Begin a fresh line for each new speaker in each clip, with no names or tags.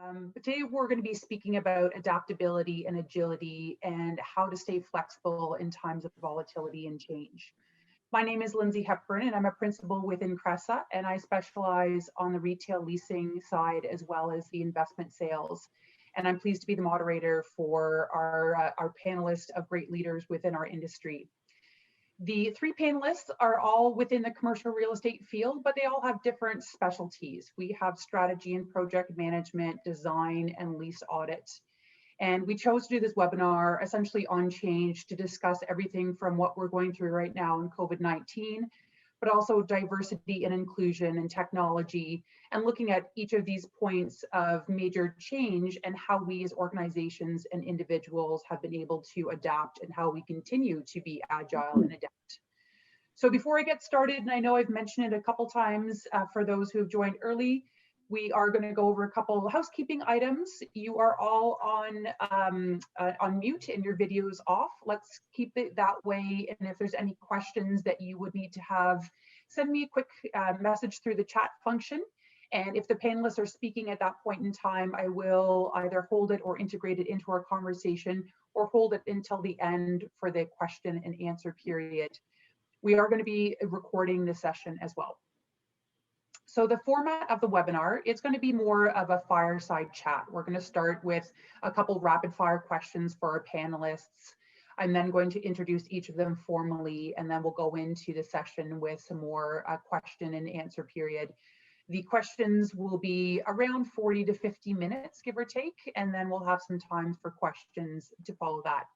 But today we're going to be speaking about adaptability and agility and how to stay flexible in times of volatility and change. My name is Lindsay Hepburn and I'm a principal within Cresa, and I specialize on the retail leasing side as well as the investment sales. And I'm pleased to be the moderator for our panelists of great leaders within our industry. The three panelists are all within the commercial real estate field, but they all have different specialties. We have strategy and project management, design, and lease audit. And we chose to do this webinar essentially on change to discuss everything from what we're going through right now in COVID-19, but also diversity and inclusion and technology, and looking at each of these points of major change and how we as organizations and individuals have been able to adapt and how we continue to be agile and adapt. So before I get started, and I know I've mentioned it a couple times for those who have joined early, we are going to go over a couple of housekeeping items. You are all on mute and your videos off. Let's keep it that way. And if there's any questions that you would need to have, send me a quick message through the chat function. And if the panelists are speaking at that point in time, I will either hold it or integrate it into our conversation or hold it until the end for the question and answer period. We are going to be recording this session as well. So the format of the webinar, it's going to be more of a fireside chat. We're going to start with a couple rapid fire questions for our panelists. I'm then going to introduce each of them formally, and then we'll go into the session with some more question and answer period. The questions will be around 40 to 50 minutes, give or take, and then we'll have some time for questions to follow that.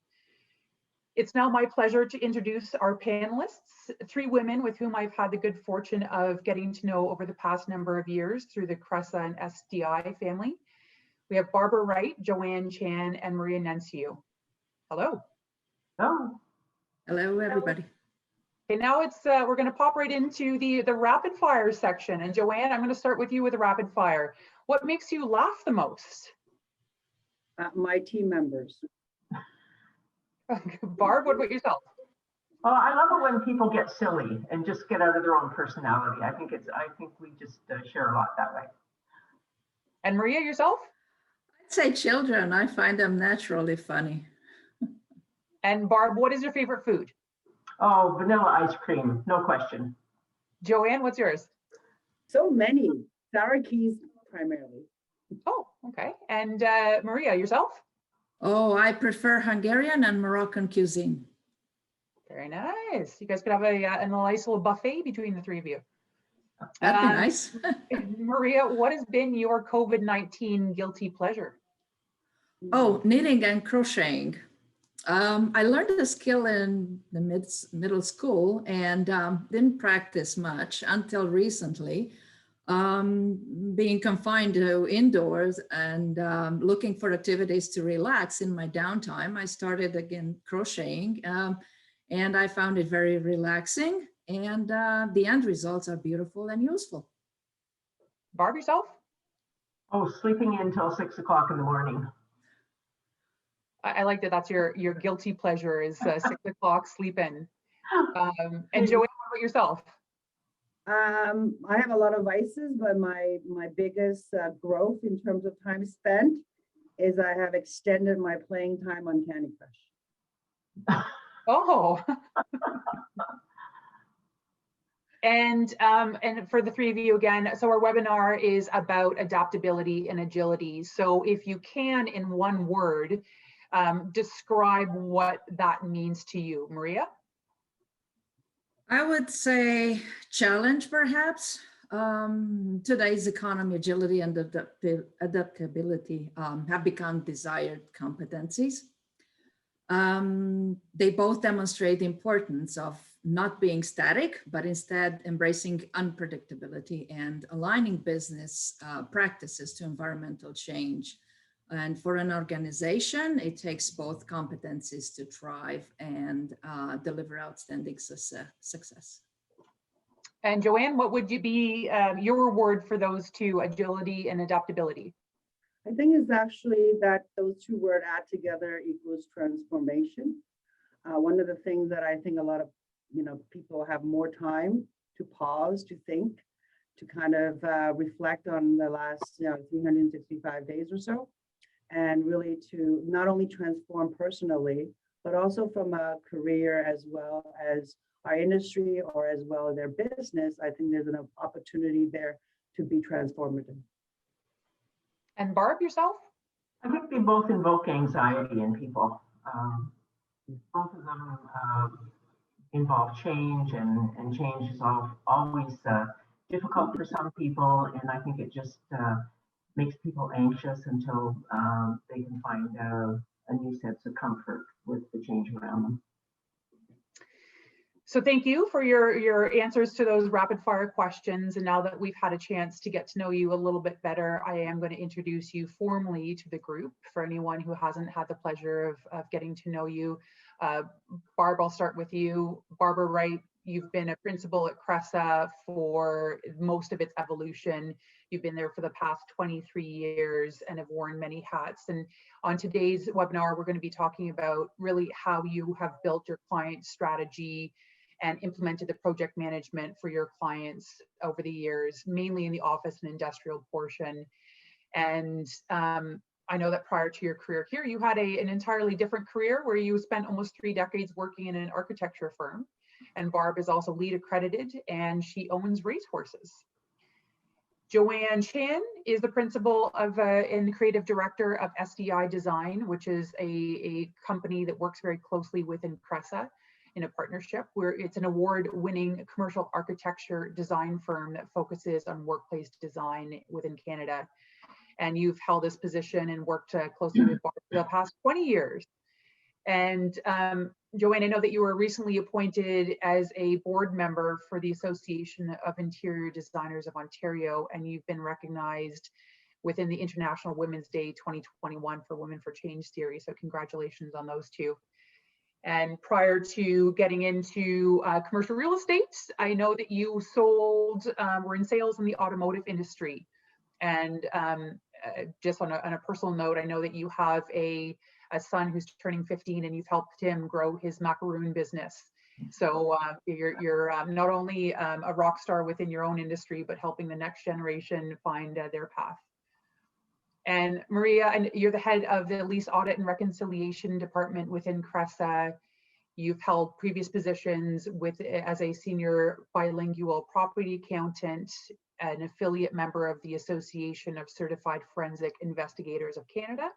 It's now my pleasure to introduce our panelists, three women with whom I've had the good fortune of getting to know over the past number of years through the Cresa and SDI family. We have Barbara Wright, Joanne Chan, and Maria Nenciu. Hello.
Hello.
Hello, everybody.
Okay, now it's we're going to pop right into the rapid fire section. And Joanne, I'm going to start with you with a rapid fire. What makes you laugh the most?
My team members.
Barb, what about yourself?
Oh, I love it when people get silly and just get out of their own personality. I think we just share a lot that way.
And Maria, yourself?
I'd say children. I find them naturally funny.
And Barb, what is your favorite food?
Oh, vanilla ice cream, no question.
Joanne, what's yours?
So many. Sour keys primarily.
Oh, okay. And Maria, yourself?
Oh, I prefer Hungarian and Moroccan cuisine.
Very nice. You guys could have a nice little buffet between the three of you.
That'd be nice.
Maria, what has been your COVID-19 guilty pleasure?
Oh, knitting and crocheting. I learned the skill in the middle school and didn't practice much until recently. Being confined to indoors and looking for activities to relax in my downtime, I started again crocheting and I found it very relaxing, and the end results are beautiful and useful.
Barb, yourself?
Oh, sleeping in till 6 o'clock in the morning.
I like that. That's your guilty pleasure is 6 o'clock sleep in. And Joanne, what about yourself?
I have a lot of vices, but my biggest growth in terms of time spent is I have extended my playing time on Candy Crush.
Oh. And for the three of you again, so our webinar is about adaptability and agility. So if you can, in one word, describe what that means to you. Maria?
I would say challenge, perhaps. Today's economy, agility and adaptability have become desired competencies. They both demonstrate the importance of not being static, but instead embracing unpredictability and aligning business practices to environmental change. And for an organization, it takes both competencies to thrive and deliver outstanding success.
And Joanne, what would you be your word for those two, agility and adaptability?
I think it's actually that those two words add together equals transformation. One of the things that I think a lot of people have more time to pause, to think, to kind of reflect on the last 365 days or so, and really to not only transform personally, but also from a career as well as our industry or as well as their business. I think there's an opportunity there to be transformative.
And Barb, yourself?
I think they both invoke anxiety in people. Both of them involve change, and change is always difficult for some people, and I think it just makes people anxious until they can find a new sense of comfort with the change around them.
So thank you for your answers to those rapid fire questions. And now that we've had a chance to get to know you a little bit better, I am going to introduce you formally to the group for anyone who hasn't had the pleasure of getting to know you. Barb, I'll start with you. Barbara Wright, you've been a principal at CRESA for most of its evolution. You've been there for the past 23 years and have worn many hats. And on today's webinar, we're going to be talking about really how you have built your client strategy and implemented the project management for your clients over the years, mainly in the office and industrial portion. And I know that prior to your career here, you had an entirely different career where you spent almost 3 decades working in an architecture firm. And Barb is also LEED accredited, and she owns racehorses. Joanne Chan is the principal of and creative director of SDI Design, which is a company that works very closely within CRESA in a partnership where it's an award-winning commercial architecture design firm that focuses on workplace design within Canada. And you've held this position and worked closely with Barb for the past 20 years. And Joanne, I know that you were recently appointed as a board member for the Association of Interior Designers of Ontario, and you've been recognized within the International Women's Day 2021 for Women for Change series. So congratulations on those two. And prior to getting into commercial real estate, I know that you were in sales in the automotive industry. And just on a personal note, I know that you have a son who's turning 15, and you've helped him grow his macaroon business. So you're not only a rock star within your own industry, but helping the next generation find their path. And Maria, and you're the head of the Lease Audit and Reconciliation Department within CRESA. You've held previous positions as a senior bilingual property accountant, an affiliate member of the Association of Certified Forensic Investigators of Canada.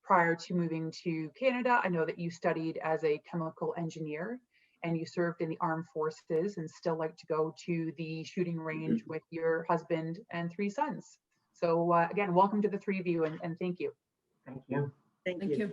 Prior to moving to Canada, I know that you studied as a chemical engineer, and you served in the armed forces and still like to go to the shooting range with your husband and 3 sons. So again, welcome to the 3 of you, and thank you.
Thank you.
Thank
Thank
you.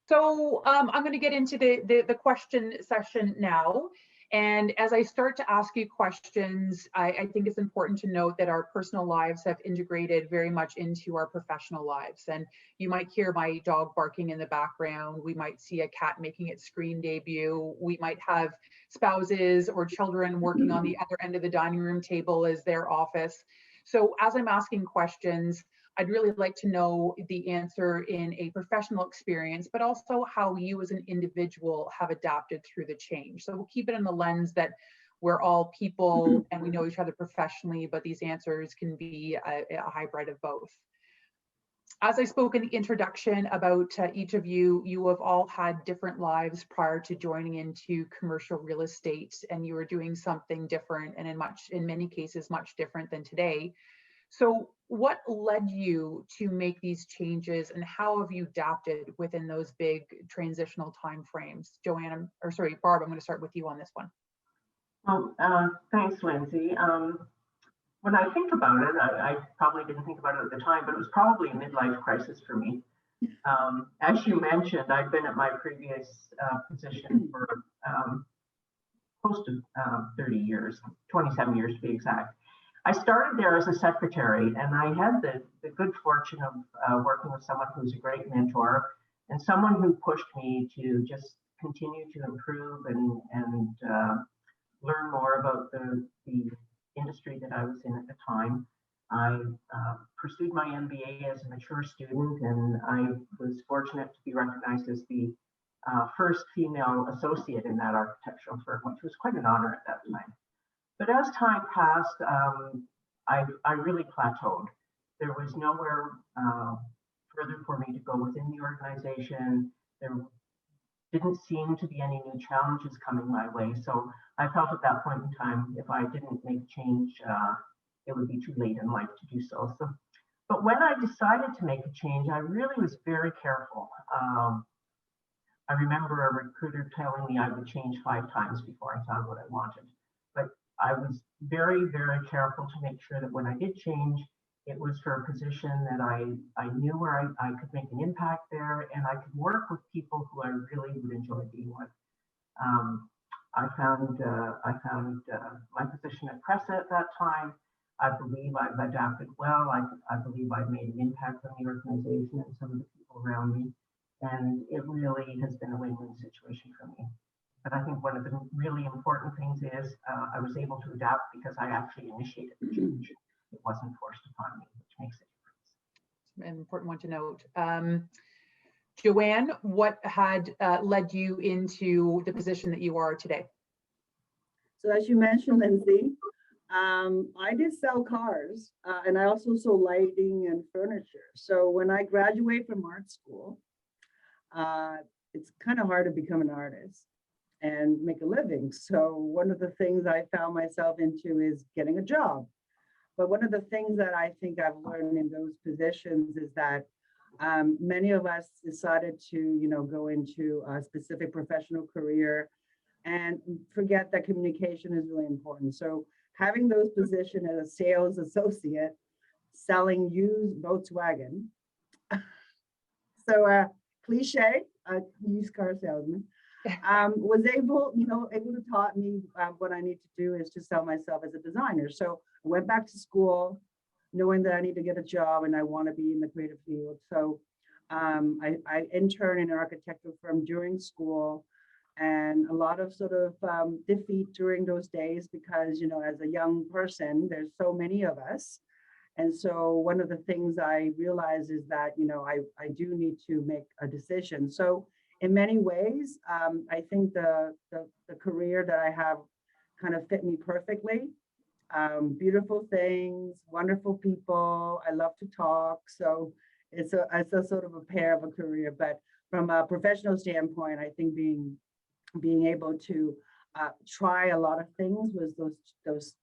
So I'm going to get into the question session now. And as I start to ask you questions, I think it's important to note that our personal lives have integrated very much into our professional lives. And you might hear my dog barking in the background. We might see a cat making its screen debut. We might have spouses or children working on the other end of the dining room table as their office. So as I'm asking questions, I'd really like to know the answer in a professional experience, but also how you as an individual have adapted through the change. So we'll keep it in the lens that we're all people and we know each other professionally, but these answers can be a hybrid of both. As I spoke in the introduction about each of you, you have all had different lives prior to joining into commercial real estate, and you were doing something different, and in many cases, much different than today. So what led you to make these changes, and how have you adapted within those big transitional timeframes? Joanne, or sorry, Barb, I'm going to start with you on this one.
Well, thanks, Lindsay. When I think about it, I probably didn't think about it at the time, but it was probably a midlife crisis for me. As you mentioned, I've been at my previous position for close to 30 years, 27 years to be exact. I started there as a secretary, and I had the good fortune of working with someone who's a great mentor and someone who pushed me to just continue to improve and learn more about the industry that I was in at the time. I pursued my MBA as a mature student, and I was fortunate to be recognized as the first female associate in that architectural firm, which was quite an honor at that time. But as time passed, I really plateaued. There was nowhere further for me to go within the organization. There didn't seem to be any new challenges coming my way. So I felt at that point in time, if I didn't make change, it would be too late in life to do so. But when I decided to make a change, I really was very careful. I remember a recruiter telling me I would change 5 times before I found what I wanted. But I was very, very careful to make sure that when I did change, it was for a position that I knew where I could make an impact there, and I could work with people who I really would enjoy being with. I found my position at Cressa at that time. I believe I've adapted well. I believe I've made an impact on the organization and some of the people around me. And it really has been a win-win situation for me. But I think one of the really important things is I was able to adapt because I actually initiated the change. It wasn't forced upon me, which makes a difference.
An important one to note. Joanne, what had led you into the position that you are today?
So as you mentioned, Lindsay, I did sell cars and I also sold lighting and furniture. So when I graduated from art school, it's kind of hard to become an artist and make a living. So one of the things I found myself into is getting a job. But one of the things that I think I've learned in those positions is that many of us decided to, go into a specific professional career and forget that communication is really important. So having those positions as a sales associate, selling used Volkswagen, so cliche, used car salesman, was able to taught me what I need to do is to sell myself as a designer. So I went back to school, knowing that I need to get a job and I want to be in the creative field. So I interned in an architectural firm during school, and a lot of sort of defeat during those days because, as a young person, there's so many of us. And so one of the things I realized is that, I do need to make a decision. So in many ways, I think the career that I have kind of fit me perfectly. Beautiful things, wonderful people. I love to talk. So it's a sort of a pair of a career. But from a professional standpoint, I think being able to try a lot of things was those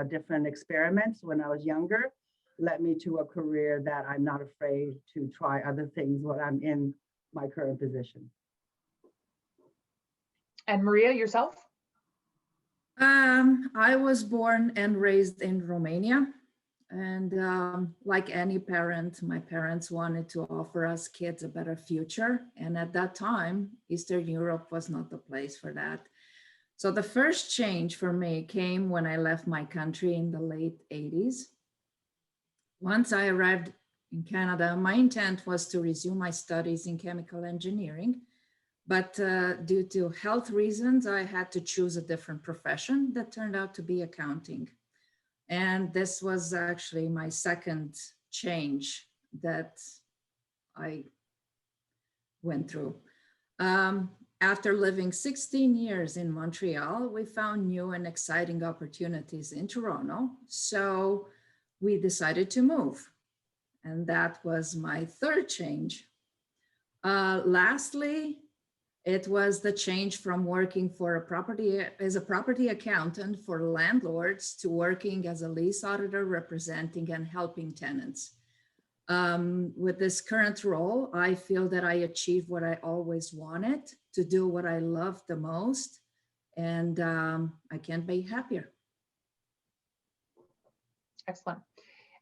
different experiments when I was younger led me to a career that I'm not afraid to try other things when I'm in my current position.
And Maria, yourself?
I was born and raised in Romania. And like any parent, my parents wanted to offer us kids a better future. And at that time, Eastern Europe was not the place for that. So the first change for me came when I left my country in the late 80s. Once I arrived in Canada, my intent was to resume my studies in chemical engineering. But due to health reasons, I had to choose a different profession that turned out to be accounting. And this was actually my second change that I went through. After living 16 years in Montreal, we found new and exciting opportunities in Toronto. So we decided to move. And that was my third change. Lastly, it was the change from working for as a property accountant for landlords to working as a lease auditor representing and helping tenants. With this current role, I feel that I achieved what I always wanted, to do what I love the most, and I can't be happier.
Excellent.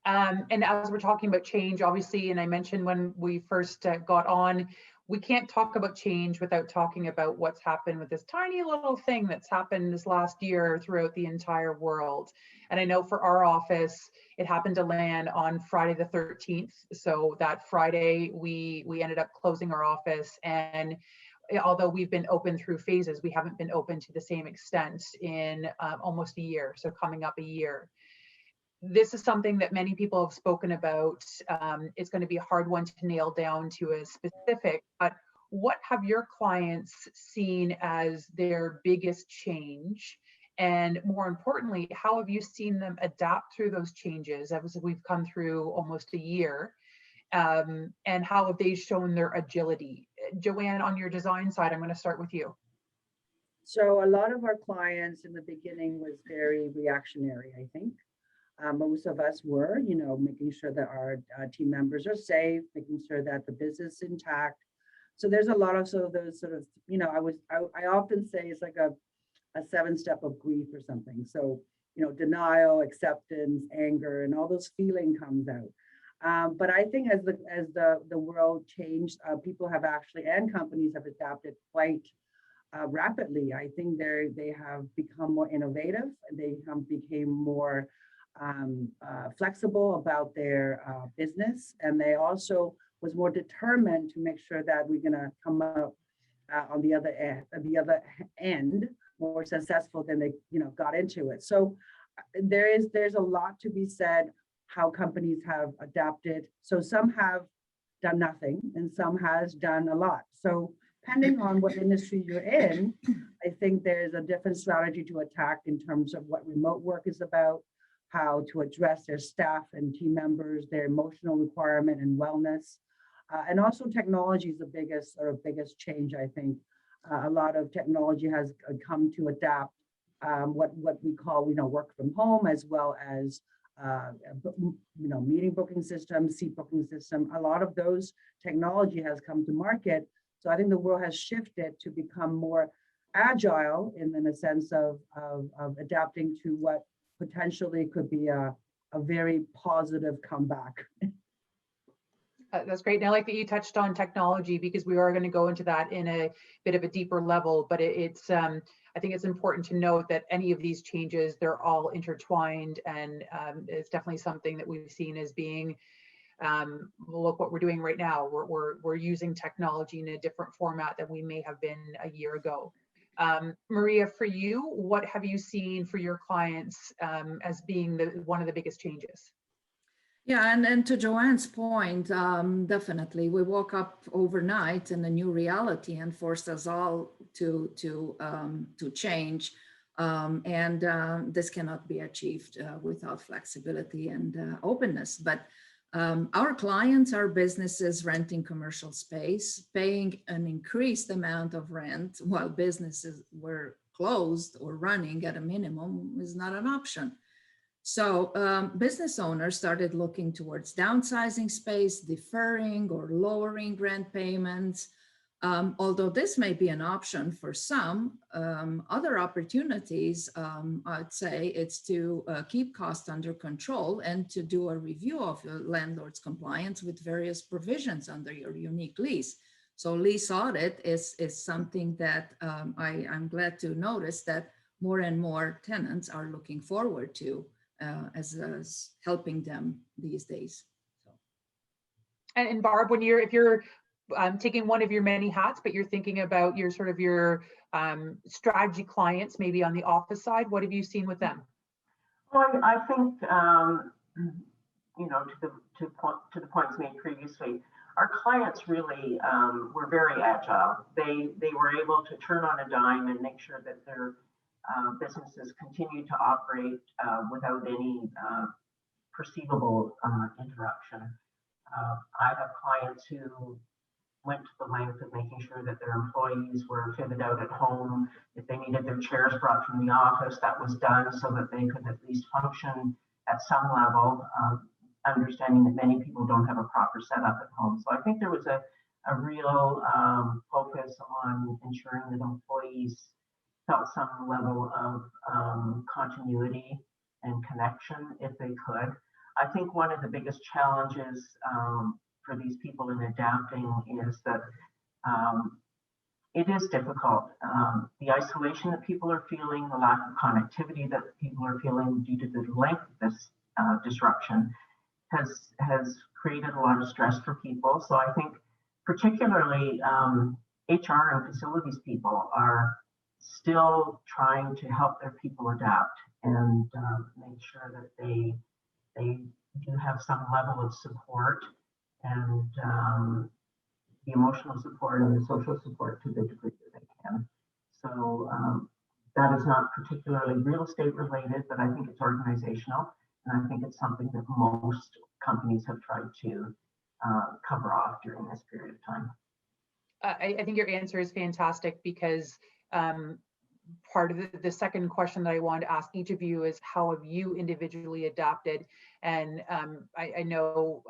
And as we're talking about change, obviously, and I mentioned when we first got on, we can't talk about change without talking about what's happened with this tiny little thing that's happened this last year throughout the entire world. And I know for our office, it happened to land on Friday the 13th. So that Friday, we ended up closing our office. And although we've been open through phases, we haven't been open to the same extent in almost a year. So coming up a year. This is something that many people have spoken about. It's going to be a hard one to nail down to a specific, but what have your clients seen as their biggest change? And more importantly, how have you seen them adapt through those changes as we've come through almost a year? And how have they shown their agility? Joanne, on your design side, I'm going to start with you.
So a lot of our clients in the beginning was very reactionary, I think. Most of us were, making sure that our team members are safe, making sure that the business is intact. So there's a lot of those sort of, I often say it's like a 7-step of grief or something. So, denial, acceptance, anger, and all those feeling comes out. But I think as the world changed, people have actually, and companies have adapted quite rapidly. I think they have become more innovative. They became more flexible about their business, and they also was more determined to make sure that we're going to come up on the other end more successful than they got into it. So there's a lot to be said how companies have adapted. So some have done nothing and some has done a lot. So depending on what industry you're in, I think there's a different strategy to attack in terms of what remote work is about, how to address their staff and team members, their emotional requirement and wellness. And also technology is the biggest change, I think. A lot of technology has come to adapt what we call, work from home, as well as, meeting booking system, seat booking system. A lot of those technology has come to market. So I think the world has shifted to become more agile in the sense of adapting to what potentially could be a very positive comeback.
That's great. And I like that you touched on technology, because we are going to go into that in a bit of a deeper level. But it's I think it's important to note that any of these changes, they're all intertwined, and it's definitely something that we've seen as being, look what we're doing right now. We're using technology in a different format than we may have been a year ago. Maria, for you, what have you seen for your clients as being one of the biggest changes?
Yeah, and to Joanne's point, definitely, we woke up overnight in a new reality and forced us all to change, and this cannot be achieved without flexibility and openness. But our clients are businesses renting commercial space, paying an increased amount of rent while businesses were closed or running at a minimum is not an option. So business owners started looking towards downsizing space, deferring or lowering rent payments. Although this may be an option for some, other opportunities, I'd say it's to keep costs under control and to do a review of your landlord's compliance with various provisions under your unique lease. So lease audit is something that I'm glad to notice that more and more tenants are looking forward to as helping them these days. So.
And Barb, if you're taking one of your many hats, but you're thinking about your strategy clients, maybe on the office side, what have you seen with them?
Well, I think to the points made previously, our clients really were very agile. They were able to turn on a dime and make sure that their businesses continue to operate without any perceivable interruption. I have clients who went to the length of making sure that their employees were fitted out at home. If they needed their chairs brought from the office, that was done so that they could at least function at some level, understanding that many people don't have a proper setup at home. So I think there was a real focus on ensuring that employees felt some level of continuity and connection if they could. I think one of the biggest challenges for these people in adapting is that it is difficult. The isolation that people are feeling, the lack of connectivity that people are feeling due to the length of this disruption has created a lot of stress for people. So I think particularly HR and facilities people are still trying to help their people adapt and make sure that they do have some level of support and the emotional support and the social support to the degree that they can. So that is not particularly real estate related, but I think it's organizational. And I think it's something that most companies have tried to cover off during this period of time.
I think your answer is fantastic, because part of the second question that I wanted to ask each of you is, how have you individually adapted? And I know,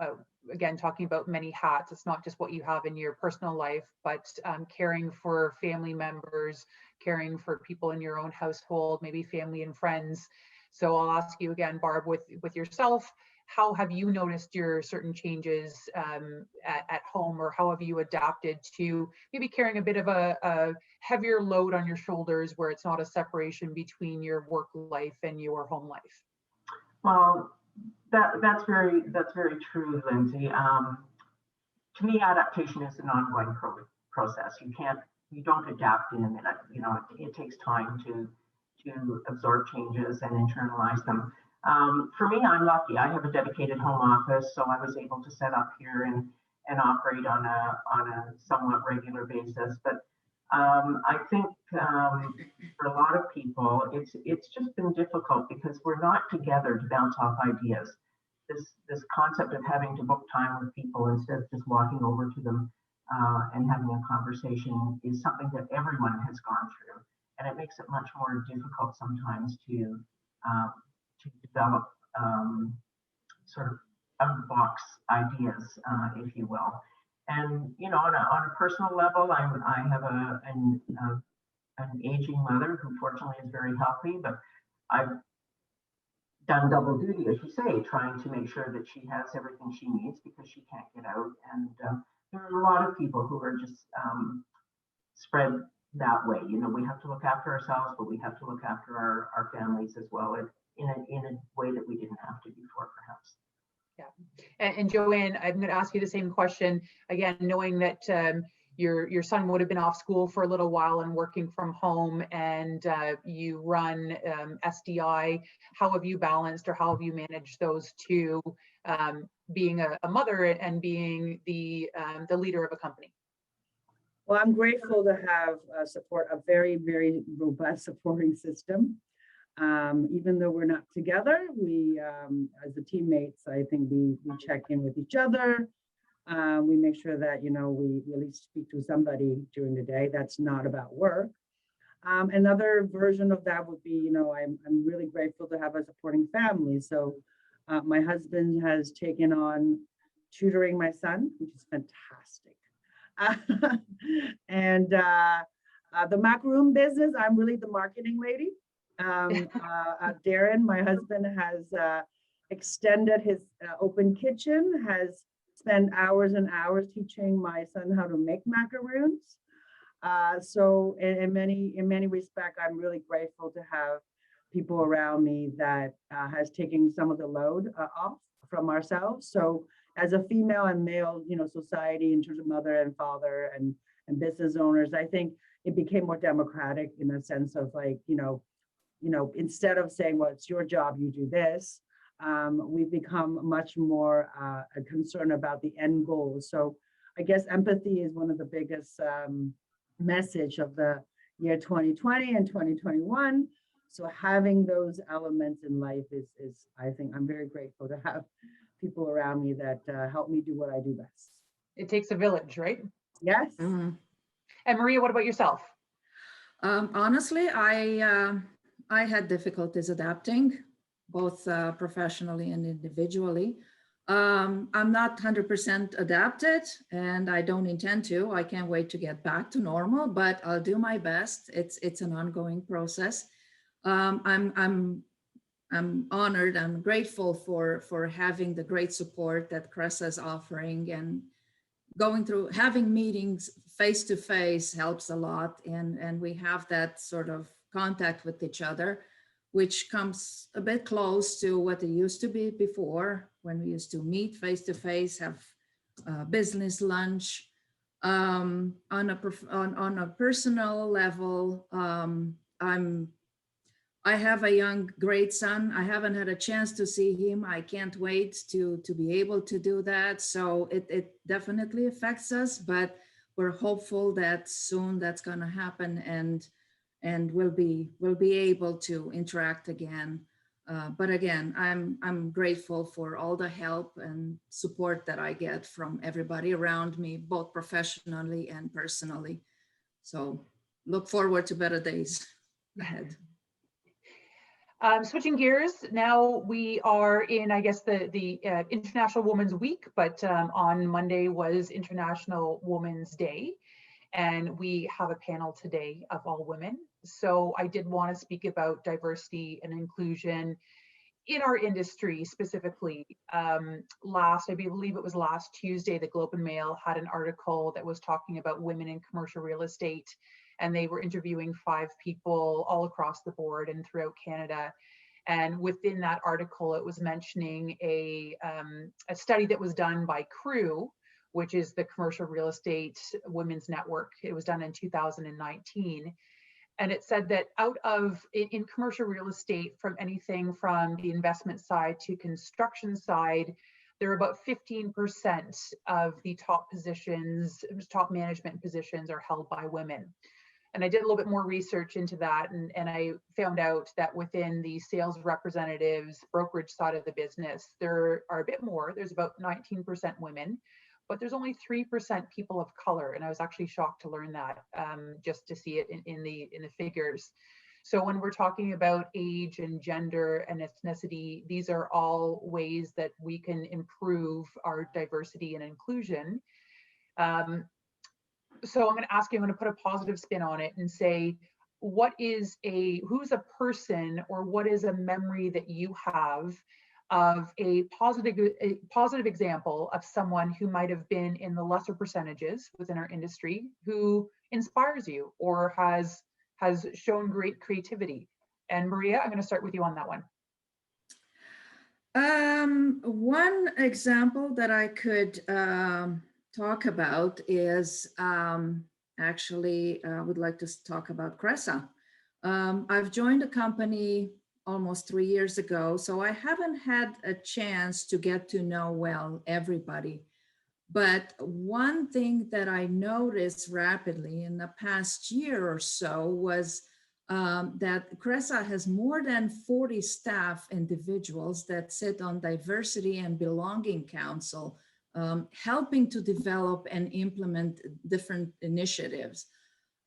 again, talking about many hats, it's not just what you have in your personal life, but caring for family members, caring for people in your own household, maybe family and friends. So I'll ask you again, Barb, with yourself, how have you noticed your certain changes at home, or how have you adapted to maybe carrying a bit of a heavier load on your shoulders, where it's not a separation between your work life and your home life?
Well, that's very true, Lindsay. To me, adaptation is an ongoing process. You don't adapt in a minute. You know, it takes time to absorb changes and internalize them. For me, I'm lucky. I have a dedicated home office, so I was able to set up here and operate on a somewhat regular basis. But I think for a lot of people, it's just been difficult because we're not together to bounce off ideas. This concept of having to book time with people instead of just walking over to them and having a conversation is something that everyone has gone through, and it makes it much more difficult sometimes to develop sort of out-of-the-box ideas, if you will. And you know, on a personal level, I have an aging mother who fortunately is very healthy, but I've done double duty, as you say, trying to make sure that she has everything she needs because she can't get out. And there are a lot of people who are just spread that way. You know, we have to look after ourselves, but we have to look after our families as well, in a way that we didn't have to before, perhaps.
Yeah. And Joanne, I'm going to ask you the same question again, knowing that your son would have been off school for a little while and working from home, and you run SDI. How have you balanced, or how have you managed those two, being a mother and being the leader of a company?
Well, I'm grateful to have a very, very robust supporting system. Even though we're not together, we, as the teammates, I think we check in with each other. We make sure that, you know, we at least speak to somebody during the day that's not about work. Another version of that would be, you know, I'm really grateful to have a supporting family. So my husband has taken on tutoring my son, which is fantastic. And the macaroon business, I'm really the marketing lady. Darren, my husband, has extended his open kitchen, has spent hours and hours teaching my son how to make macaroons. So in many respects, I'm really grateful to have people around me that has taken some of the load off from ourselves. So as a female and male, you know, society in terms of mother and father and business owners, I think it became more democratic in a sense of like, you know, instead of saying, well, it's your job, you do this, we've become much more concerned about the end goal. So I guess empathy is one of the biggest message of the year 2020 and 2021. So having those elements in life is I think I'm very grateful to have people around me that help me do what I do best.
It takes a village, right?
Yes.
Mm-hmm.
And Maria, what about yourself?
Honestly, I had difficulties adapting, both professionally and individually. I'm not 100% adapted, and I don't intend to. I can't wait to get back to normal, but I'll do my best. It's an ongoing process. I'm honored. I'm grateful for having the great support that Cressa is offering, and having meetings face to face helps a lot, and we have that sort of contact with each other, which comes a bit close to what it used to be before, when we used to meet face to face, have business lunch. On a personal level, I have a young, great son. I haven't had a chance to see him. I can't wait to be able to do that. So it definitely affects us, but we're hopeful that soon that's going to happen, and we'll be able to interact again. But again, I'm grateful for all the help and support that I get from everybody around me, both professionally and personally. So look forward to better days ahead.
Switching gears, now we are in, I guess, the International Women's Week, but on Monday was International Women's Day, and we have a panel today of all women. So I did want to speak about diversity and inclusion in our industry specifically. I believe it was last Tuesday, the Globe and Mail had an article that was talking about women in commercial real estate, and they were interviewing 5 people all across the board and throughout Canada. And within that article, it was mentioning a study that was done by CREW, which is the Commercial Real Estate Women's Network. It was done in 2019. And it said that in commercial real estate, from anything from the investment side to construction side, there are about 15% of the top management positions are held by women. And I did a little bit more research into that, and I found out that within the sales representatives, brokerage side of the business, there are a bit more. There's about 19% women, but there's only 3% people of color. And I was actually shocked to learn that, just to see it in the figures. So when we're talking about age and gender and ethnicity, these are all ways that we can improve our diversity and inclusion. So I'm going to ask you, I'm going to put a positive spin on it and say, who's a person, or what is a memory that you have of a positive example of someone who might have been in the lesser percentages within our industry, who inspires you or has shown great creativity? And Maria, I'm going to start with you on that one.
One example that I could talk about is actually I would like to talk about Cressa. I've joined the company almost 3 years ago, so I haven't had a chance to get to know well everybody. But one thing that I noticed rapidly in the past year or so was that Cressa has more than 40 staff individuals that sit on Diversity and Belonging Council, helping to develop and implement different initiatives.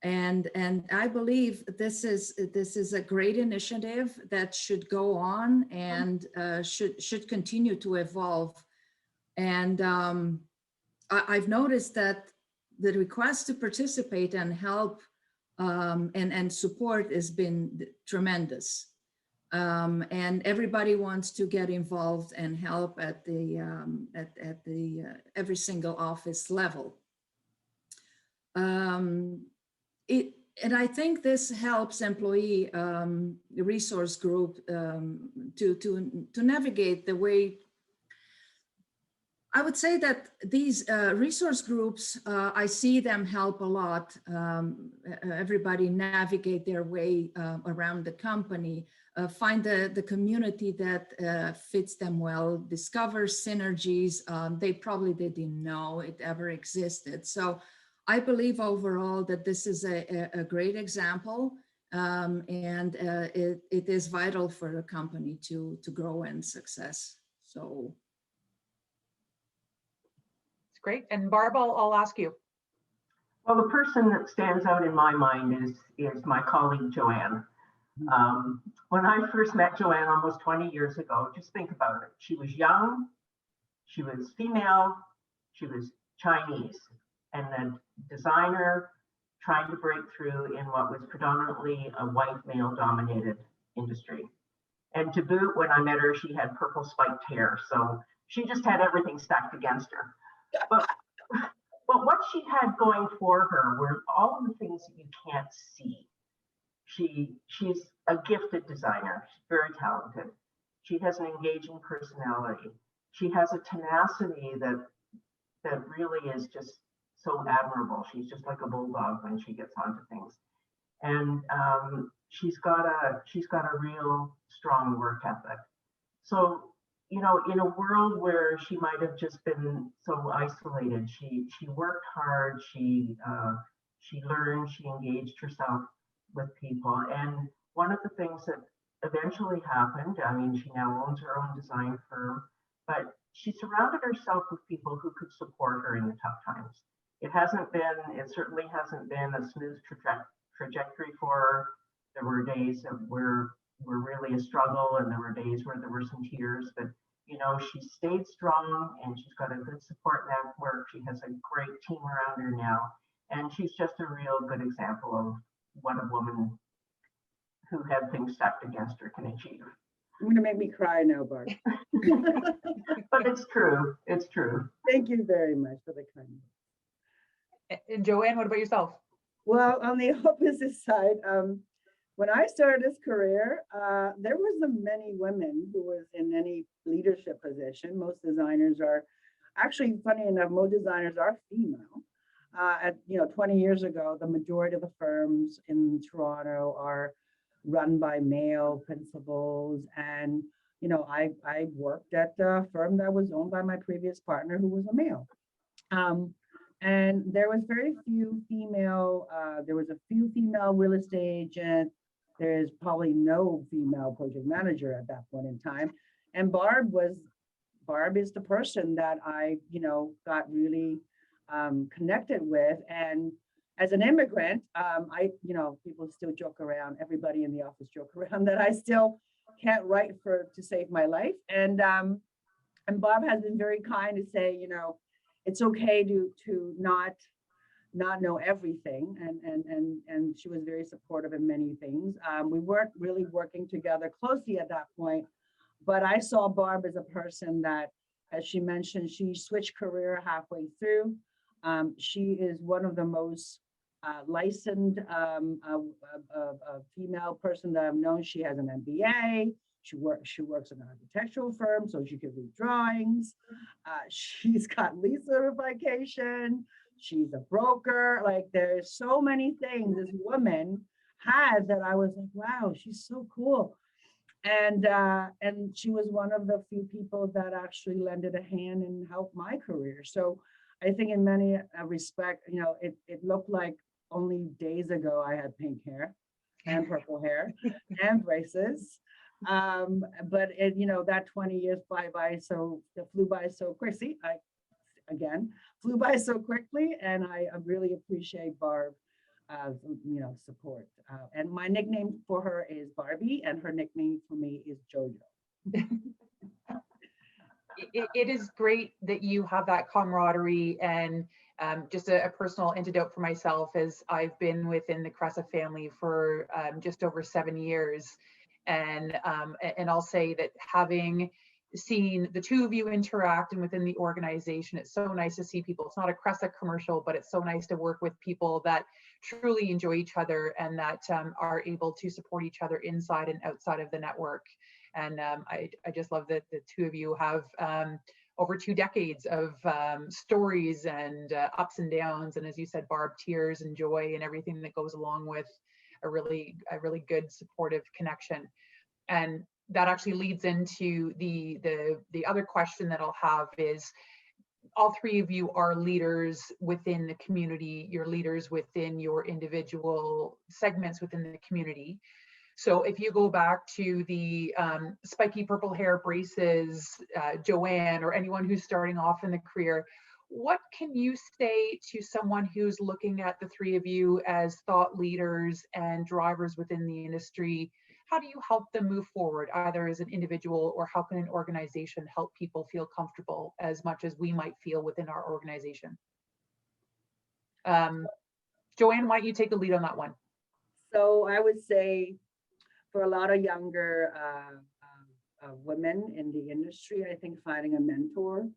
And I believe this is a great initiative that should go on and should continue to evolve. And I've noticed that the request to participate and help and support has been tremendous. And everybody wants to get involved and help at the every single office level. And I think this helps employee resource group to navigate the way. I would say that these resource groups, I see them help a lot. Everybody navigate their way around the company, find the community that fits them well, discover synergies they probably didn't know it ever existed. So I believe overall that this is a great example, and it is vital for the company to grow and success. So.
Great. And Barb, I'll ask you.
Well, the person that stands out in my mind is my colleague, Joanne. When I first met Joanne almost 20 years ago, just think about it. She was young, she was female, she was Chinese, and a designer trying to break through in what was predominantly a white male-dominated industry. And to boot, when I met her, she had purple spiked hair, so she just had everything stacked against her. But what she had going for her were all of the things that you can't see. She's a gifted designer. She's very talented. She has an engaging personality. She has a tenacity that really is just so admirable. She's just like a bulldog when she gets onto things. And she's got a real strong work ethic. So you know, in a world where she might have just been so isolated, she worked hard, she learned, she engaged herself with people. And one of the things that eventually happened, I mean, she now owns her own design firm, but she surrounded herself with people who could support her in the tough times. It certainly hasn't been a smooth trajectory for her. There were days that were really a struggle, and there were days where there were some tears, but you know, she stayed strong and she's got a good support network. She has a great team around her now. And she's just a real good example of what a woman who had things stacked against her can achieve.
You're gonna make me cry now, Barb.
But it's true. It's true.
Thank you very much for the kindness.
And Joanne, what about yourself?
Well, on the opposite side, when I started this career, there wasn't many women who was in any leadership position. Most designers are, actually, funny enough, most designers are female. 20 years ago, the majority of the firms in Toronto are run by male principals. And, you know, I worked at a firm that was owned by my previous partner who was a male. And there was very few female, there was a few female real estate agents. There's probably no female project manager at that point in time. And Barb is the person that I, you know, got really connected with. And as an immigrant, you know, people still joke around, everybody in the office joke around that I still can't write to save my life. And Barb has been very kind to say, you know, it's okay to not know everything, and she was very supportive in many things. We weren't really working together closely at that point, but I saw Barb as a person that, as she mentioned, she switched career halfway through. She is one of the most licensed female person that I've known. She has an MBA. She works in an architectural firm, so she can read drawings. She's got LEED certification. She's a broker. Like, there's so many things this woman had that I was like, wow, she's so cool. And she was one of the few people that actually lended a hand and helped my career. So I think in many respects, you know, it looked like only days ago I had pink hair and purple hair and braces. But it, you know, that 20 years flew by so quickly. Flew by so quickly, and I really appreciate Barb, you know, support. And my nickname for her is Barbie, and her nickname for me is Jojo.
It is great that you have that camaraderie, and just a personal antidote for myself is I've been within the Cressa family for just over 7 years. And I'll say that having seen the two of you interact and within the organization, it's so nice to see people. It's not a Cressa commercial, but it's so nice to work with people that truly enjoy each other and that are able to support each other inside and outside of the network. And I just love that the two of you have over 2 decades of stories and ups and downs. And as you said, Barb, tears and joy and everything that goes along with a really good supportive connection. And that actually leads into the other question that I'll have is, all three of you are leaders within the community. You're leaders within your individual segments within the community. So if you go back to the spiky purple hair braces, Joanne, or anyone who's starting off in the career, what can you say to someone who's looking at the three of you as thought leaders and drivers within the industry? How do you help them move forward, either as an individual, or how can an organization help people feel comfortable as much as we might feel within our organization? Joanne, why don't you take the lead on that one?
So I would say for a lot of younger women in the industry, I think finding a mentor,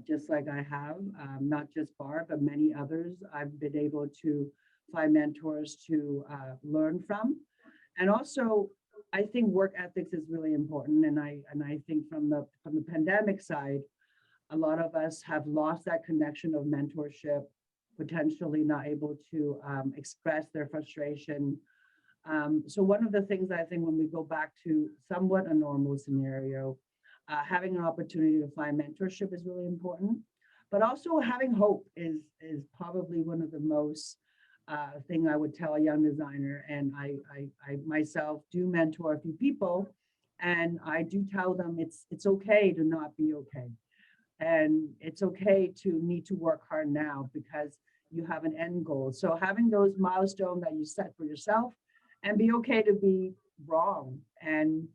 just like I have, not just Barb, but many others, I've been able to find mentors to learn from. And also, I think work ethics is really important. And I think from the pandemic side, a lot of us have lost that connection of mentorship, potentially not able to express their frustration. So one of the things I think when we go back to somewhat a normal scenario, Having an opportunity to find mentorship is really important, but also having hope is probably one of the most thing I would tell a young designer. And I myself do mentor a few people, and I do tell them it's okay to not be okay. And it's okay to need to work hard now because you have an end goal. So having those milestones that you set for yourself and be okay to be wrong. And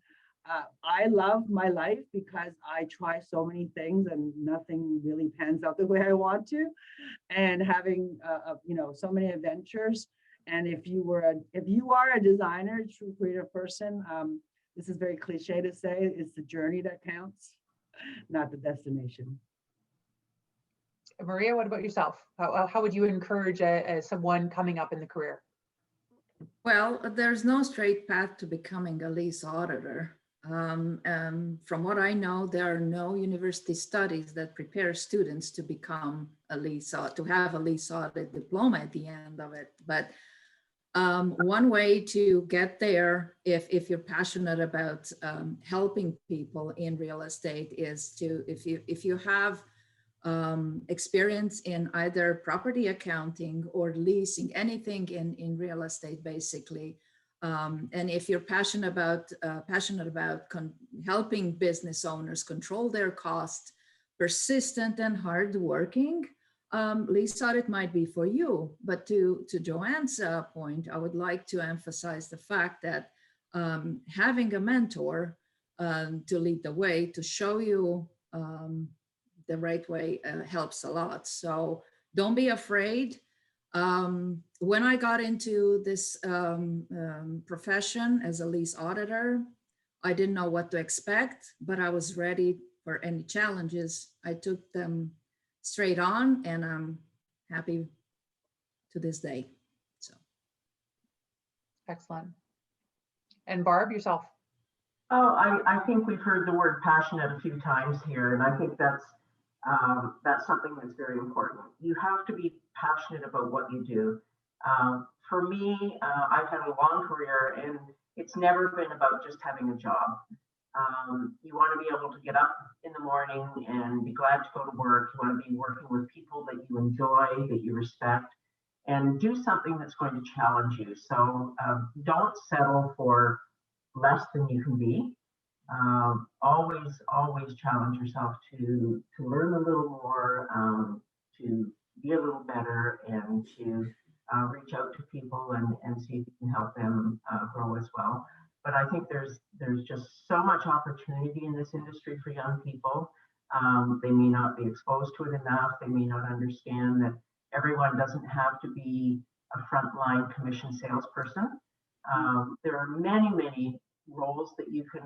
I love my life because I try so many things and nothing really pans out the way I want to. And having, so many adventures. And if you are a designer, true creative person, this is very cliche to say, it's the journey that counts, not the destination.
Maria, what about yourself? How would you encourage someone coming up in the career?
Well, there's no straight path to becoming a lease auditor. From what I know, there are no university studies that prepare students to become a lease to have a lease audit diploma at the end of it. But one way to get there, if you're passionate about helping people in real estate, is to if you have experience in either property accounting or leasing, anything in real estate, basically. And if you're passionate about helping business owners control their costs, persistent and hardworking, lease audit might be for you. But to Joanne's point, I would like to emphasize the fact that having a mentor to lead the way, to show you the right way helps a lot. So don't be afraid. When I got into this profession as a lease auditor, I didn't know what to expect, but I was ready for any challenges. I took them straight on, and I'm happy to this day. So.
Excellent. And Barb, yourself?
Oh, I think we've heard the word passionate a few times here, and I think that's something that's very important. You have to be passionate about what you do. For me, I've had a long career, and it's never been about just having a job. You want to be able to get up in the morning and be glad to go to work. You want to be working with people that you enjoy, that you respect, and do something that's going to challenge you. So don't settle for less than you can be. Always challenge yourself to learn a little more, to be a little better, and to reach out to people and see if you can help them grow as well. But I think there's just so much opportunity in this industry for young people. They may not be exposed to it enough. They may not understand that everyone doesn't have to be a frontline commission salesperson. There are many roles that you can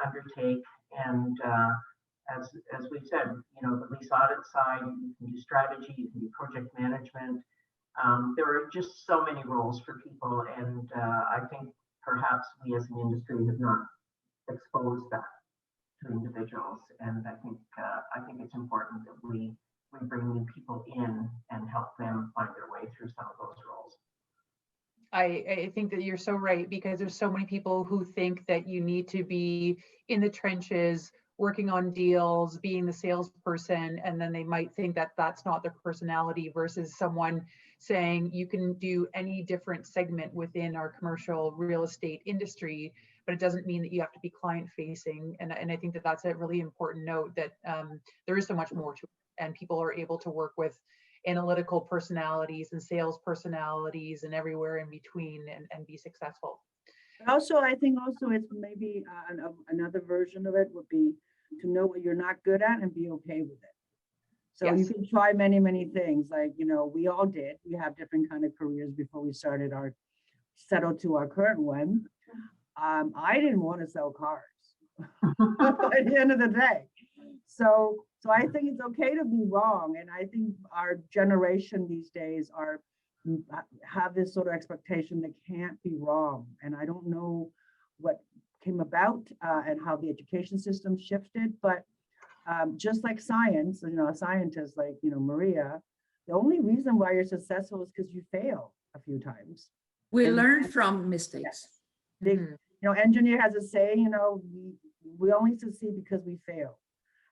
undertake, and as we said, the lease audit side, you can do strategy, you can do project management. There are just so many roles for people, and I think perhaps we as an industry have not exposed that to individuals, and I think it's important that we bring new people in and help them find their way through some of those roles.
I think that you're so right, because there's so many people who think that you need to be in the trenches, working on deals, being the salesperson, and then they might think that that's not their personality, versus someone saying you can do any different segment within our commercial real estate industry, but it doesn't mean that you have to be client facing. And I think that that's a really important note, that there is so much more to it, and people are able to work with analytical personalities and sales personalities and everywhere in between, and be successful.
Also, I think also it's maybe another version of it would be to know what you're not good at and be okay with it. So
Yes.
You can try many things, like, we all did. We have different kind of careers before we settled to our current one. I didn't want to sell cars at the end of the day. So I think it's okay to be wrong. And I think our generation these days have this sort of expectation that can't be wrong. And I don't know what came about and how the education system shifted, but just like science, a scientist like, Maria, the only reason why you're successful is because you fail a few times.
We learn from mistakes.
Engineer has a saying, we only succeed because we fail.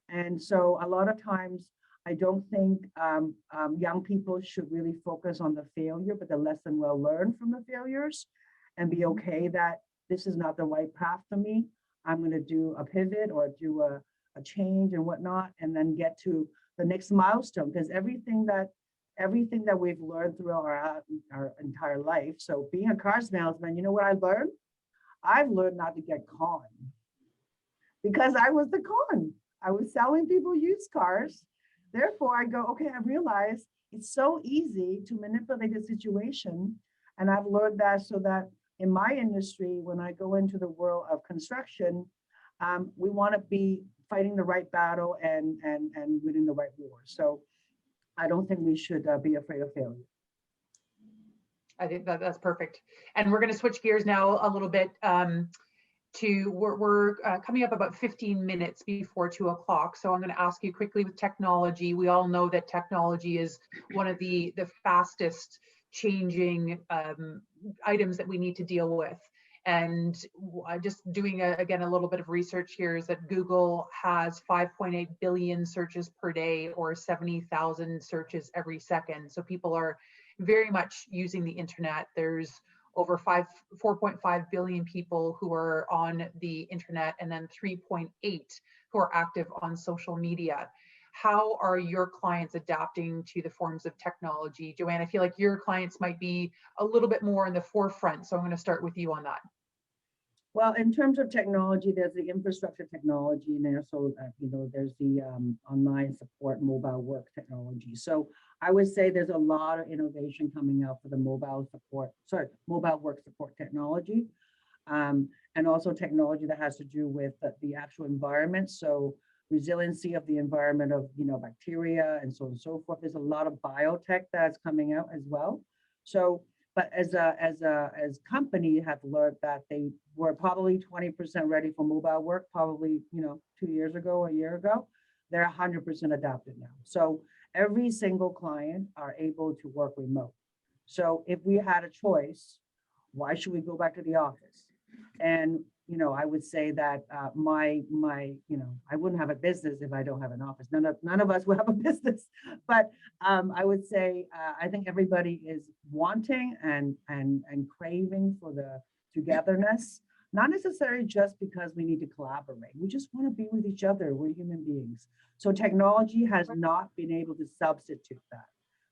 And so a lot of times, I don't think young people should really focus on the failure, but the lesson well learned from the failures, and be okay that this is not the right path for me. I'm going to do a pivot or do a change and whatnot, and then get to the next milestone. Because everything that we've learned throughout our entire life. So being a car salesman, you know what I learned? I've learned not to get conned, because I was the con. I was selling people used cars. Therefore, I go, okay, I realize it's so easy to manipulate the situation. And I've learned that, so that in my industry, when I go into the world of construction, we want to be fighting the right battle and winning the right war. So I don't think we should be afraid of failure.
I think that's perfect. And we're going to switch gears now a little bit we're coming up about 15 minutes before 2 o'clock. So I'm going to ask you quickly with technology. We all know that technology is one of the fastest changing items that we need to deal with. And just doing again a little bit of research here is that Google has 5.8 billion searches per day, or 70,000 searches every second. So people are very much using the internet. There's over 4.5 billion people who are on the internet, and then 3.8 who are active on social media. How are your clients adapting to the forms of technology? Joanne, I feel like your clients might be a little bit more in the forefront, so I'm going to start with you on that.
Well, in terms of technology, there's the infrastructure technology, and also, there's the online support, mobile work technology. So I would say there's a lot of innovation coming out for the mobile work support technology, and also technology that has to do with the actual environment. So resiliency of the environment of, bacteria and so on and so forth. There's a lot of biotech that's coming out as well. So, but as company have learned that they were probably 20% ready for mobile work, probably, 2 years ago, a year ago. They're 100% adapted now. So every single client are able to work remote. So if we had a choice, why should we go back to the office? And, I would say that I wouldn't have a business if I don't have an office. None of us would have a business. But I would say I think everybody is wanting and craving for the togetherness, not necessarily just because we need to collaborate. We just want to be with each other. We're human beings. So technology has not been able to substitute that.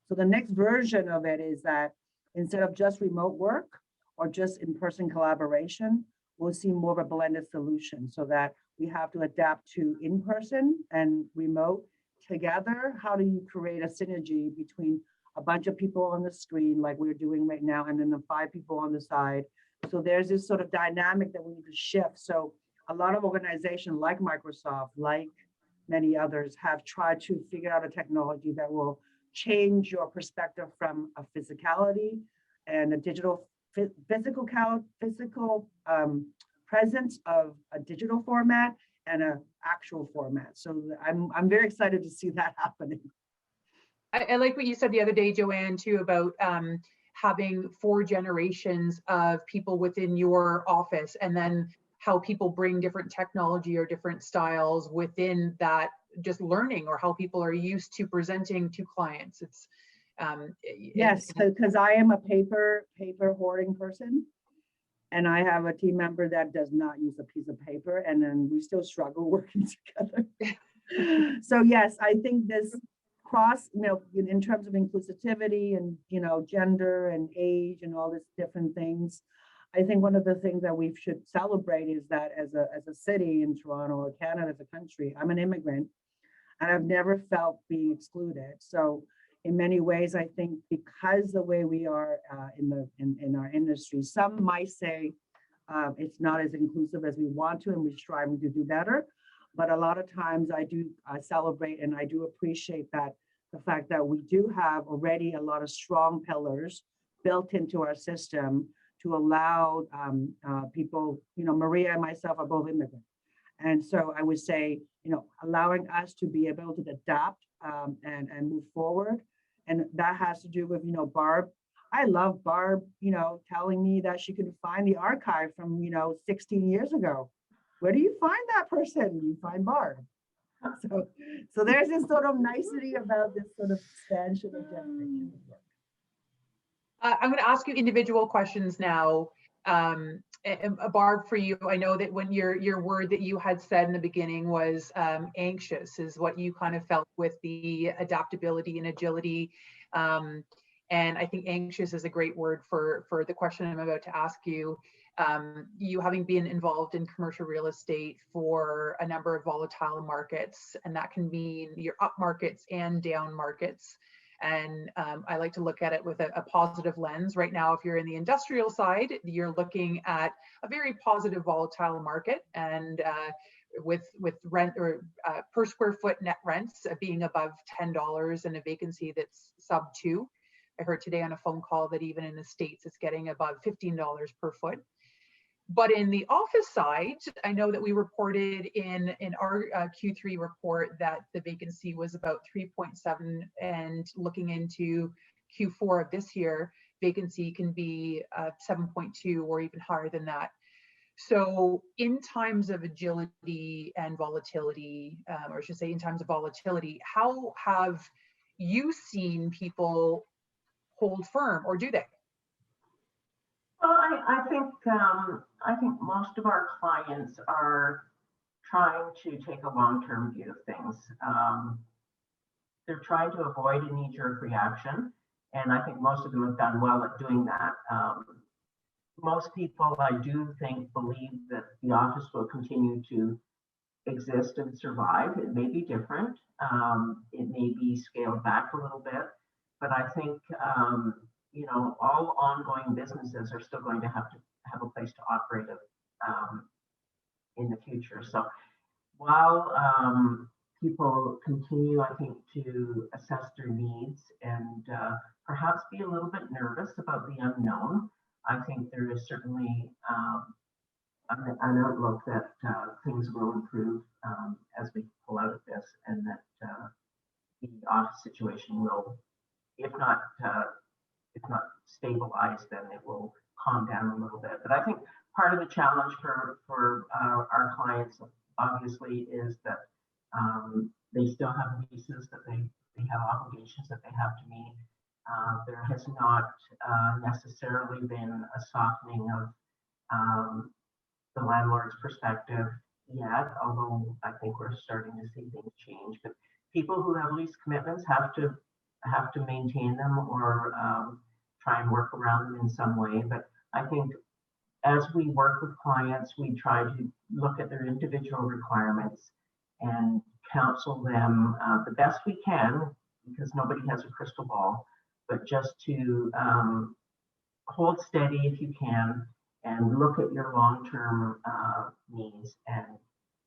So the next version of it is that instead of just remote work or just in-person collaboration, we'll see more of a blended solution, so that we have to adapt to in-person and remote together. How do you create a synergy between a bunch of people on the screen like we're doing right now, and then the 5 people on the side? So there's this sort of dynamic that we need to shift. So a lot of organizations like Microsoft, like many others, have tried to figure out a technology that will change your perspective from a physicality and a digital physical presence of a digital format and an actual format. So I'm very excited to see that happening.
I like what you said the other day, Joanne, too, about having 4 generations of people within your office, and then how people bring different technology or different styles within that, just learning, or how people are used to presenting to clients. It's
yes, because I am a paper hoarding person, and I have a team member that does not use a piece of paper, and then we still struggle working together. So yes, I think this cross, in terms of inclusivity and, gender and age and all these different things, I think one of the things that we should celebrate is that as a city in Toronto, or Canada as a country, I'm an immigrant, and I've never felt being excluded. So in many ways, I think because the way we are in our industry, some might say it's not as inclusive as we want to, and we're striving to do better. But a lot of times I do celebrate, and I do appreciate that the fact that we do have already a lot of strong pillars built into our system to allow people, Maria and myself are both immigrants. And so I would say, allowing us to be able to adapt and move forward. And that has to do with, Barb. I love Barb, telling me that she could find the archive from, 16 years ago. Where do you find that person? You find Barb. So there's this sort of nicety about this sort of expansion of definition of work.
I'm going to ask you individual questions now. Barb, for you, I know that when your word that you had said in the beginning was anxious, is what you kind of felt with the adaptability and agility. And I think anxious is a great word for the question I'm about to ask you. You having been involved in commercial real estate for a number of volatile markets, and that can mean your up markets and down markets. And I like to look at it with a positive lens. Right now, if you're in the industrial side, you're looking at a very positive volatile market, and with rent or per square foot net rents being above $10 and a vacancy that's sub 2. I heard today on a phone call that even in the States, it's getting above $15 per foot. But in the office side, I know that we reported in our Q3 report that the vacancy was about 3.7, and looking into Q4 of this year, vacancy can be 7.2 or even higher than that. So in times of agility and volatility, or I should say in times of volatility, how have you seen people hold firm, or do they?
Well, I think most of our clients are trying to take a long-term view of things. They're trying to avoid a knee-jerk reaction, and I think most of them have done well at doing that. Most people, I do think, believe that the office will continue to exist and survive. It may be different. It may be scaled back a little bit, but I think you know, all ongoing businesses are still going to have a place to operate in the future. So while people continue, I think, to assess their needs and perhaps be a little bit nervous about the unknown, I think there is certainly an outlook that things will improve as we pull out of this, and that the office situation will, if not stabilized, then it will calm down a little bit. But I think part of the challenge for our clients, obviously, is that they still have leases, that they have obligations that they have to meet. There has not necessarily been a softening of the landlord's perspective yet, although I think we're starting to see things change. But people who have lease commitments have to maintain them, or try and work around them in some way. But I think as we work with clients, we try to look at their individual requirements and counsel them the best we can, because nobody has a crystal ball, but just to hold steady if you can, and look at your long-term needs and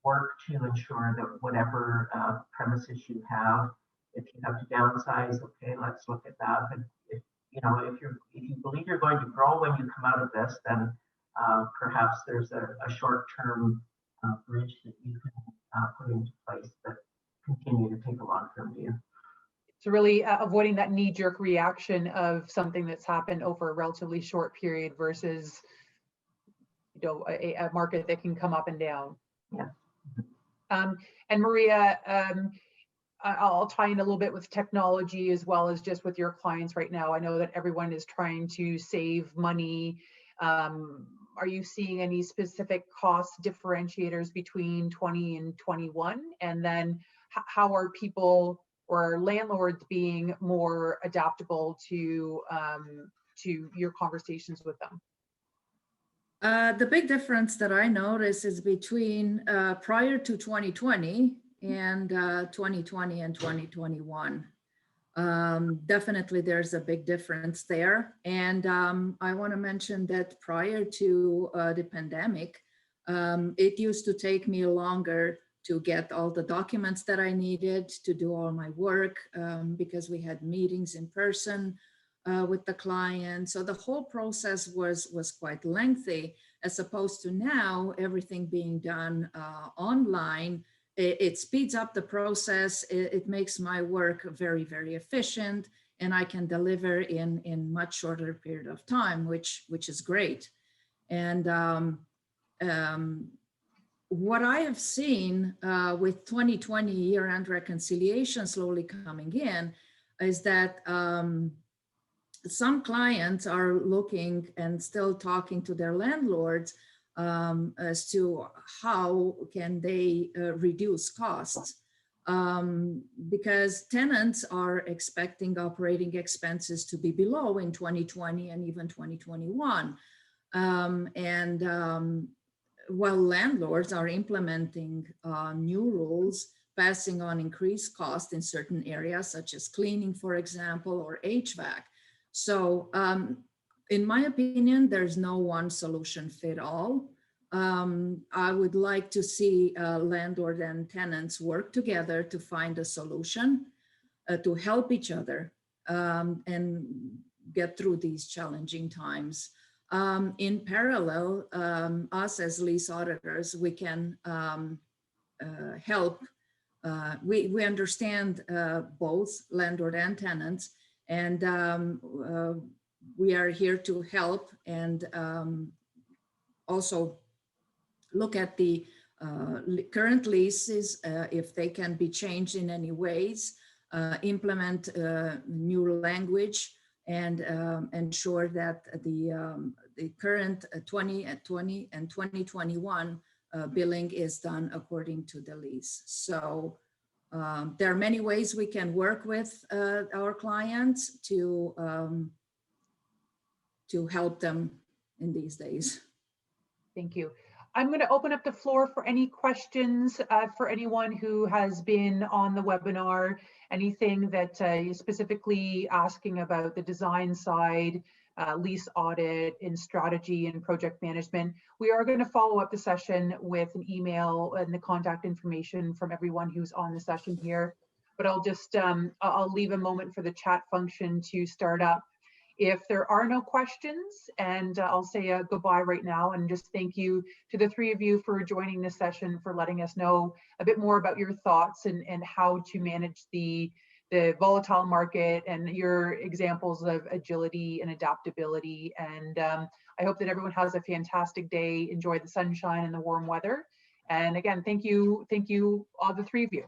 work to ensure that whatever premises you have, if you have to downsize, okay, let's look at that. But if you believe you're going to grow when you come out of this, then perhaps there's a short-term bridge that you can put into place that continue to take a long-term view.
So really avoiding that knee-jerk reaction of something that's happened over a relatively short period versus, you know, a market that can come up and down.
Yeah.
And Maria, I'll tie in a little bit with technology as well as just with your clients right now. I know that everyone is trying to save money. Are you seeing any specific cost differentiators between 20 and 21? And then how are people or landlords being more adaptable to your conversations with them?
The big difference that I notice is between prior to 2020 and 2020 and 2021. Definitely there's a big difference there. And I want to mention that prior to the pandemic, it used to take me longer to get all the documents that I needed to do all my work, because we had meetings in person with the client. So the whole process was quite lengthy, as opposed to now everything being done online. It speeds up the process. It makes my work very, very efficient, and I can deliver in much shorter period of time, which is great. And what I have seen with 2020 year-end reconciliation slowly coming in is that some clients are looking and still talking to their landlords as to how can they reduce costs, because tenants are expecting operating expenses to be below in 2020 and even 2021. While landlords are implementing new rules, passing on increased costs in certain areas, such as cleaning, for example, or HVAC. So in my opinion, there's no one solution fit all. I would like to see landlord and tenants work together to find a solution to help each other and get through these challenging times. In parallel, us as lease auditors, we can help. We understand both landlord and tenants, and we are here to help and also look at the current leases, if they can be changed in any ways, implement new language, and ensure that the current 2020 and 2021 billing is done according to the lease. So there are many ways we can work with our clients to help them in these days.
Thank you. I'm going to open up the floor for any questions for anyone who has been on the webinar, anything that you're specifically asking about the design side, lease audit, in strategy and project management. We are going to follow up the session with an email and the contact information from everyone who's on the session here. But I'll just, I'll leave a moment for the chat function to start up. If there are no questions, and I'll say goodbye right now, and just thank you to the three of you for joining this session, for letting us know a bit more about your thoughts and how to manage the volatile market and your examples of agility and adaptability. And I hope that everyone has a fantastic day. Enjoy the sunshine and the warm weather. And again, thank you all the three of you.